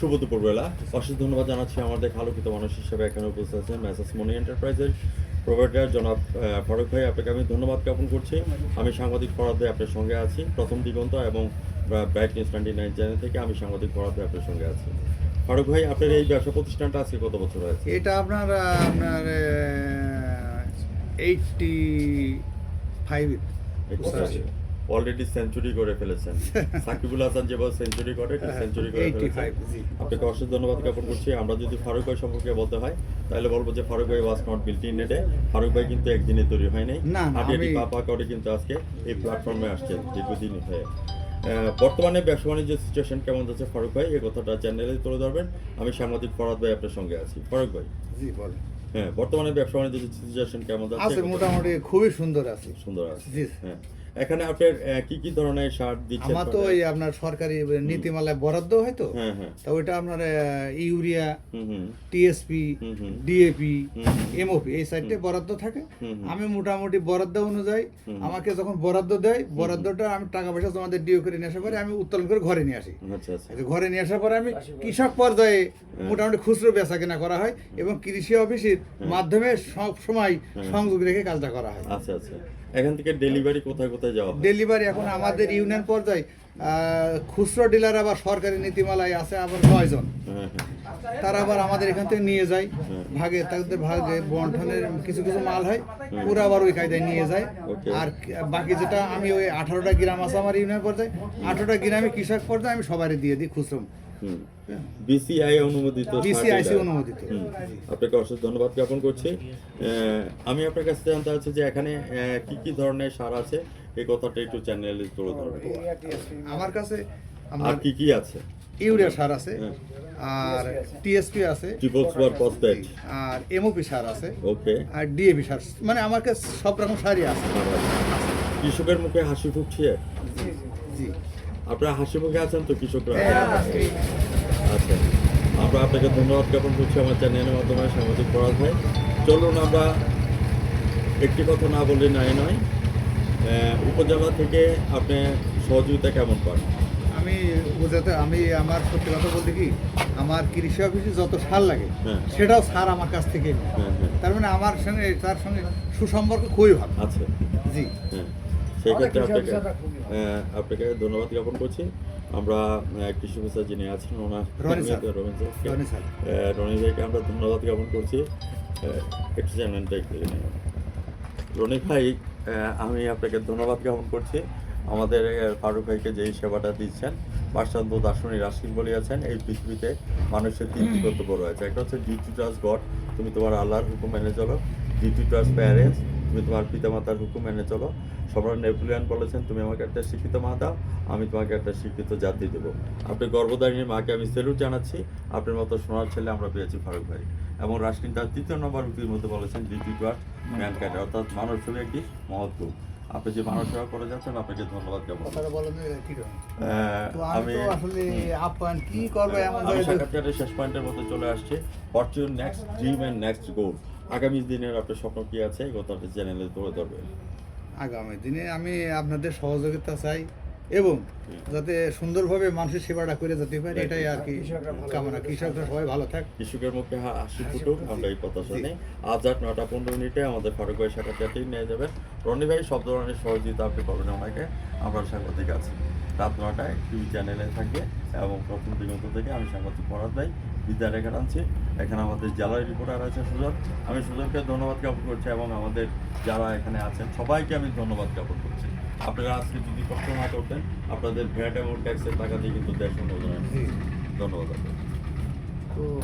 শুভ দুপুরবেলা। অশেষ ধন্যবাদ জানাচ্ছি আমাদের আলোকিত মানুষ হিসেবে এখানে উপস্থিত আছেন মেসার্স মনি এন্টারপ্রাইজের প্রোভাইডার জনাব ফারুক ভাই। আপনাকে আমি ধন্যবাদ জ্ঞাপন করছি। আমি সাংবাদিক ফরহাদ ভাই আপনার সঙ্গে আছি। প্রথম দিগন্ত এবং ব্রাইট নিউজ 29 চ্যানেল থেকে আমি সাংবাদিক ফরহাদ ভাই আপনার সঙ্গে আছি। ফারুক ভাই, আপনার এই ব্যবসা প্রতিষ্ঠানটা আজকে কত বছর হয়েছে? এটা আপনার 85 অলরেডি সেঞ্চুরি করে ফেলেছেন। সাকিবুল হাসান যেভাবে সেঞ্চুরি করে সেঞ্চুরি করে ফেলেছেন। আপনাকে অশেষ ধন্যবাদ জ্ঞাপন করছি। আমরা যদি ফারুক ভাই সম্পর্কে বলতে হয় তাহলে বলবো যে ফারুক ভাই was not built in a day. Farooq ভাই কিন্তু একদিনে তৈরি হয় নাই, হাঁটি পাপা করে কিন্তু আজকে এই প্ল্যাটফর্মে আসছেন দীর্ঘদিন হয়ে। বর্তমানে ব্যবসা বাণিজ্য সিচুয়েশন কেমন যাচ্ছে ফারুক ভাই, এই কথাটা চ্যানেলে তুলে ধরবেন। আমি সাংবাদিক ফরহাদ ভাই আপনার সঙ্গে আছি। ফারুক ভাই, জি বলেন। হ্যাঁ, বর্তমানে ব্যবসা বাণিজ্য সিচুয়েশন কেমন যাচ্ছে? মোটামুটি খুবই সুন্দর আছে। সুন্দর আছে, জি। হ্যাঁ। এখানে আপনার কি ধরনের সার দিচ্ছেন? আমার তো এই আপনার সরকারি নীতিমালায় বরাদ্দ হয় তো, তা ওইটা আপনার ইউরিয়া, টিএসপি, ডিএপি, এমওপি এই সাইডে বরাদ্দ থাকে। আমি মোটামুটি বরাদ্দ অনুযায়ী আমাকে যখন বরাদ্দ দেয়, বরাদ্দটা আমি টাকা পয়সা জমা দিয়ে ডিও করে নিয়ে আসার পরে আমি উত্তোলন করে ঘরে নিয়ে আসি। ঘরে নিয়ে আসার পরে আমি কৃষক পর্যায়ে মোটামুটি খুচরো বেচা কেনা করা হয় এবং কৃষি অফিসের মাধ্যমে সব সময় সংযোগ রেখে কাজটা করা হয়। আচ্ছা আচ্ছা। এখান থেকে ডেলিভারি কোথায় কোথায় যাওয়া হয়? ডেলিভারি এখন আমাদের ইউনিয়ন পর্যায়ে খুচরো ডিলার আবার সরকারি নীতিমালায় আছে আবার 9 জন। তারা আবার আমাদের এখান থেকে নিয়ে যায়, ভাগে তাদের ভাগে বন্টনের কিছু কিছু মাল হয়, ওরা আবার ওই কায়দায় নিয়ে যায়। আর বাকি যেটা আমি ওই 18টা গ্রাম আছে আমার ইউনিয়ন পর্যায়ে, 18টা গ্রামে কৃষক পর্যায়ে আমি সবারই দিয়ে দিই খুচরো। বিসিআই অনুমোদিত। বিসিআইসি অনুমোদিত। আপনাকে অশেষ ধন্যবাদ জ্ঞাপন করছি। আমি আপনার কাছে জানতে চাচ্ছি যে এখানে কি কি ধরনের সার আছে, এই কথাটা একটু চ্যানেলে তুলে ধরবেন। আমার কাছে আর কি কি আছে? ইউরিয়া সার আছে, আর টিএসপি আছে, ট্রিপল সুপার ফসফেট, আর এমওপি সার আছে, ওকে, আর ডিএপি সার, মানে আমার কাছে সব রকম সারই আছে। কৃষকের মুখে হাসি ফুটছে? জি। আপনারা হাসি মুখে আছেন তো কৃষকরা? আচ্ছা, আমরা আপনাকে ধন্যবাদ জ্ঞাপন করছি আমার চ্যানেলের মাধ্যমে সাংবাদিক ফরহাদ ভাই। চলুন আমরা একটি কথা না বললে নাই নয়, উপজেলা থেকে আপনি সহযোগিতা কেমন পান? আমি আমার সত্যি কথা বলতে কি, আমার কৃষি অফিসে যত সার লাগে সেটাও সার আমার কাছ থেকে নেই। তার মানে আমার সঙ্গে তার সঙ্গে সুসম্পর্ক খুবই ভালো। আচ্ছা, জি। সেই ক্ষেত্রে আপনাকে ধন্যবাদ জ্ঞাপন করছি। আমরা কৃষি অফিসার যিনি আছেন ওনার রনি ভাইকে আমরা ধন্যবাদ জ্ঞাপন করছি। একটু চ্যানেলটা একটু রনি ভাই, আমি আপনাকে ধন্যবাদ জ্ঞাপন করছি আমাদের ফারুক ভাইকে যেই সেবাটা দিচ্ছেন। বাসন্ত দার্শনিক রাশিক বলিয়াছেন, এই পৃথিবীতে মানুষের তিনটি কর্তব্য রয়েছে। একটা হচ্ছে ডিউটি টু গড, তুমি তোমার আল্লাহর হুকুম মেনে চলো। ডিউটি টু প্যারেন্টস, তুমি তোমার পিতামাতার হুকুম মেনে চলো। সম্রাট নেপোলিয়ন বলেছেন, তুমি আমাকে একটা শিক্ষিত মা দাও, আমি তোমাকে একটা শিক্ষিত জাতি দেবো। আপনি গর্ভধারিণী মাকে আমি স্যালুট জানাচ্ছি। আপনার মতো সোনার ছেলে আমরা পেয়েছি ফারুক ভাই। এবং রাশিন তার 3 নম্বর উক্তির মধ্যে বলেছেন, ডিউটি টু ম্যানকাইন্ড, অর্থাৎ মানব সেবা একটি মহৎ গুণ। আপনি যে মানব সেবা করে যাচ্ছেন, আপনাকে ধন্যবাদ জ্ঞাপন করছি। আমি সাক্ষাৎকারের শেষ পয়েন্টের মধ্যে চলে আসছে। Fortune, next dream and next গোল। আগামী দিনের আপনার স্বপ্ন কি আছে, এই কথাটা চ্যানেলে তুলে ধরবেন। আগামী দিনে আমি আপনাদের সহযোগিতা চাই এবং যাতে সুন্দরভাবে মানুষের সেবাটা করে যেতে পারে, এটাই আর কি কামনা। কৃষকরা সবাই ভালো থাক, কৃষকের মুখে হাসি ফুটুক, আমরা এই কথা শুনি। আজ রাত 9:15 আমাদের ফারুক ভাই সাক্ষাৎকারটি নিয়ে যাবেন। রনি ভাই সব ধরনের সহযোগিতা আপনি করবেন ওনাকে, আমরা সাংবাদিক আছি। রাত 9টায় টিভি চ্যানেলে থাকবে এবং প্রথম দিগন্ত থেকে আমি সাংবাদিক ফরহাদ ভাই বিদ্যা রেখে আনছি। এখানে আমাদের জেলার রিপোর্টার আছে সুজন। আমি সুজনকে ধন্যবাদ জ্ঞাপন করছি এবং আমাদের যারা এখানে আছেন সবাইকে আমি ধন্যবাদ জ্ঞাপন করছি। আপনারা আজকে যদি কষ্ট না করতেন, আপনাদের ভ্যাট এবং ট্যাক্সের টাকা দিয়ে কিন্তু দেশ উন্নয়ন। ধন্যবাদ আপনাকে।